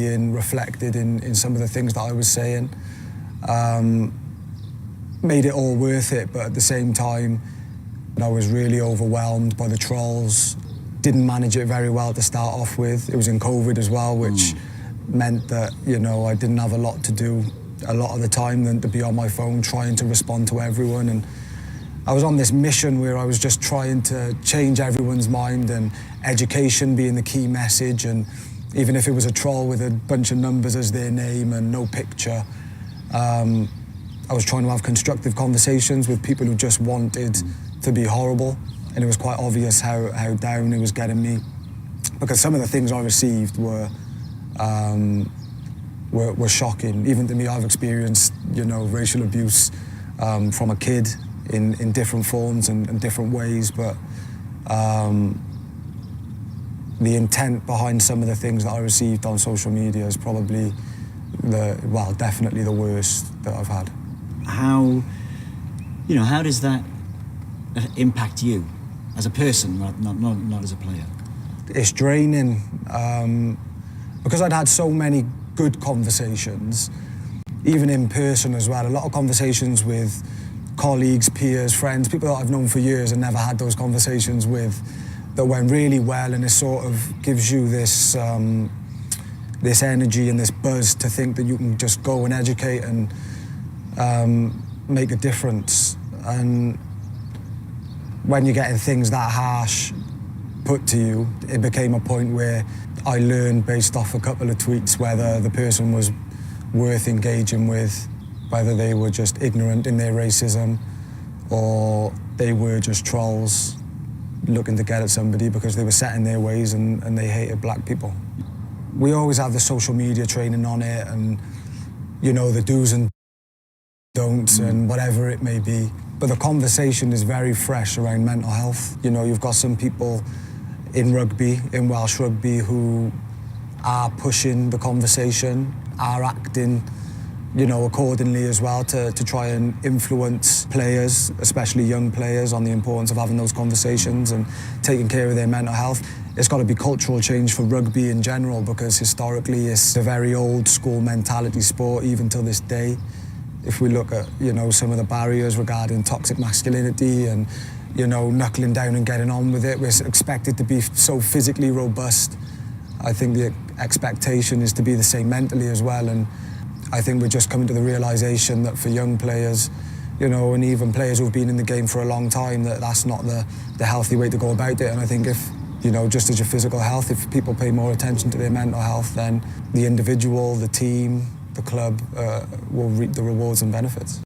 being reflected in some of the things that I was saying. Made it all worth it, but at the same time, I was really overwhelmed by the trolls. Didn't manage it very well to start off with. It was in COVID as well, which meant that, I didn't have a lot to do a lot of the time than to be on my phone trying to respond to everyone. And I was on this mission where I was just trying to change everyone's mind, and education being the key message. And even if it was a troll with a bunch of numbers as their name and no picture, I was trying to have constructive conversations with people who just wanted to be horrible. And it was quite obvious how down it was getting me, because some of the things I received were shocking. Even to me, I've experienced, racial abuse from a kid in different forms and different ways, but the intent behind some of the things that I received on social media is probably definitely the worst that I've had. How does that impact you as a person, not as a player? It's draining, because I'd had so many good conversations, even in person as well. A lot of conversations with colleagues, peers, friends, people that I've known for years and never had those conversations with, that went really well, and it sort of gives you this this energy and this buzz to think that you can just go and educate and make a difference. And when you're getting things that harsh put to you, it became a point where I learned based off a couple of tweets whether the person was worth engaging with, whether they were just ignorant in their racism or they were just trolls looking to get at somebody because they were set in their ways and they hated black people. We always have the social media training on it, and the do's and don'ts and whatever it may be. But the conversation is very fresh around mental health. You've got some people in rugby, in Welsh rugby, who are pushing the conversation, are acting, accordingly as well to try and influence players, especially young players, on the importance of having those conversations and taking care of their mental health. It's got to be cultural change for rugby in general, because historically it's a very old school mentality sport, even till this day. If we look at, some of the barriers regarding toxic masculinity and, knuckling down and getting on with it, we're expected to be so physically robust. I think the expectation is to be the same mentally as well. And I think we're just coming to the realization that for young players, and even players who've been in the game for a long time, that that's not the healthy way to go about it. And I think if, just as your physical health, if people pay more attention to their mental health, then the individual, the team, the club will reap the rewards and benefits.